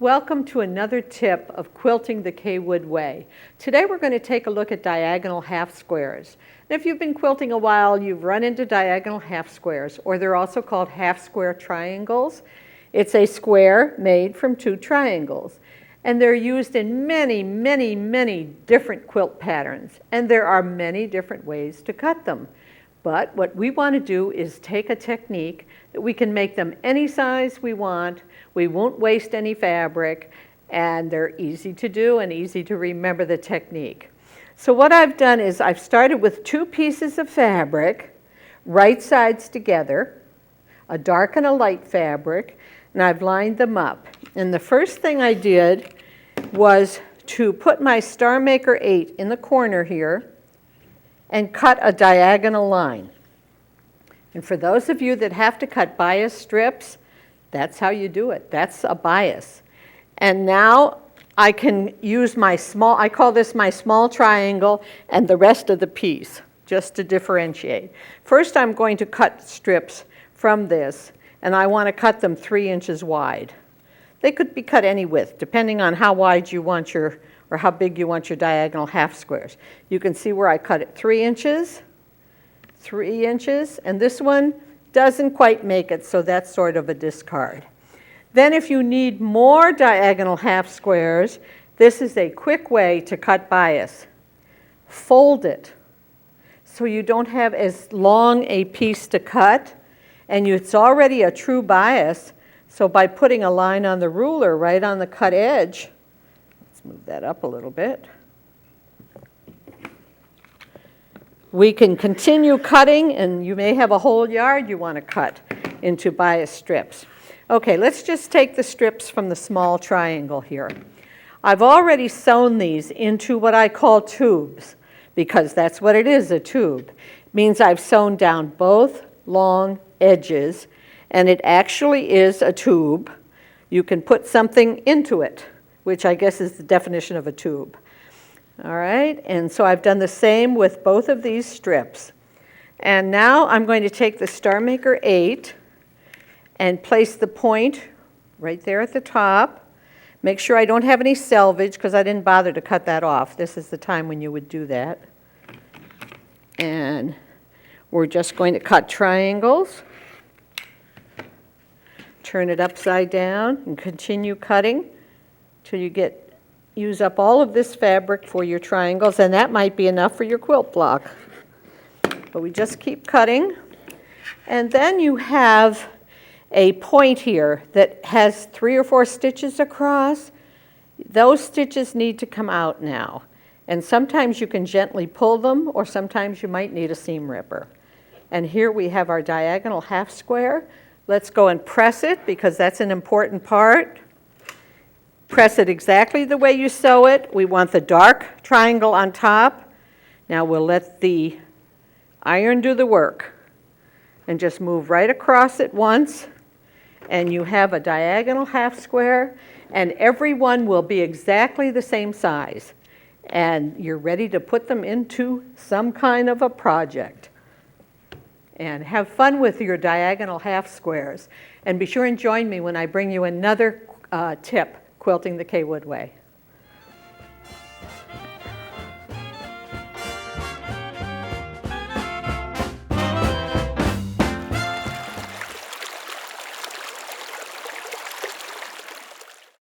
welcome to another tip of quilting the Kaye Wood way. Today we're going to take a look at diagonal half squares. And if you've been quilting a while, you've run into diagonal half squares, or they're also called half square triangles. It's a square made from two triangles. And they're used in many, many, many different quilt patterns. And there are many different ways to cut them. But what we want to do is take a technique that we can make them any size we want. We won't waste any fabric, and they're easy to do and easy to remember the technique. So what I've done is I've started with two pieces of fabric, right sides together, a dark and a light fabric, and I've lined them up. And the first thing I did was to put my Star Maker 8 in the corner here and cut a diagonal line. And for those of you that have to cut bias strips, that's how you do it. That's a bias. And now I can use my small, I call this my small triangle, and the rest of the piece, just to differentiate. First I'm going to cut strips from this, and I want to cut them 3 inches wide. They could be cut any width, depending on how wide you want your, or how big you want your diagonal half squares. You can see where I cut it 3 inches, 3 inches, and this one doesn't quite make it, so that's sort of a discard. Then if you need more diagonal half squares, this is a quick way to cut bias. Fold it so you don't have as long a piece to cut, and it's already a true bias, so by putting a line on the ruler right on the cut edge, let's move that up a little bit, we can continue cutting, and you may have a whole yard you want to cut into bias strips. Okay, let's just take the strips from the small triangle here. I've already sewn these into what I call tubes, because that's what it is, a tube. It means I've sewn down both long edges, and it actually is a tube. You can put something into it, which I guess is the definition of a tube. All right, and so I've done the same with both of these strips. And now I'm going to take the Star Maker 8 and place the point right there at the top. Make sure I don't have any selvage, because I didn't bother to cut that off. This is the time when you would do that. And we're just going to cut triangles. Turn it upside down and continue cutting till you use up all of this fabric for your triangles, and that might be enough for your quilt block. But we just keep cutting. And then you have a point here that has 3 or 4 stitches across. Those stitches need to come out now. And sometimes you can gently pull them, or sometimes you might need a seam ripper. And here we have our diagonal half square. Let's go and press it, because that's an important part. Press it exactly the way you sew it. We want the dark triangle on top. Now we'll let the iron do the work. And just move right across it once. And you have a diagonal half square. And every one will be exactly the same size. And you're ready to put them into some kind of a project. And have fun with your diagonal half squares. And be sure and join me when I bring you another tip, quilting the Kaye Wood way.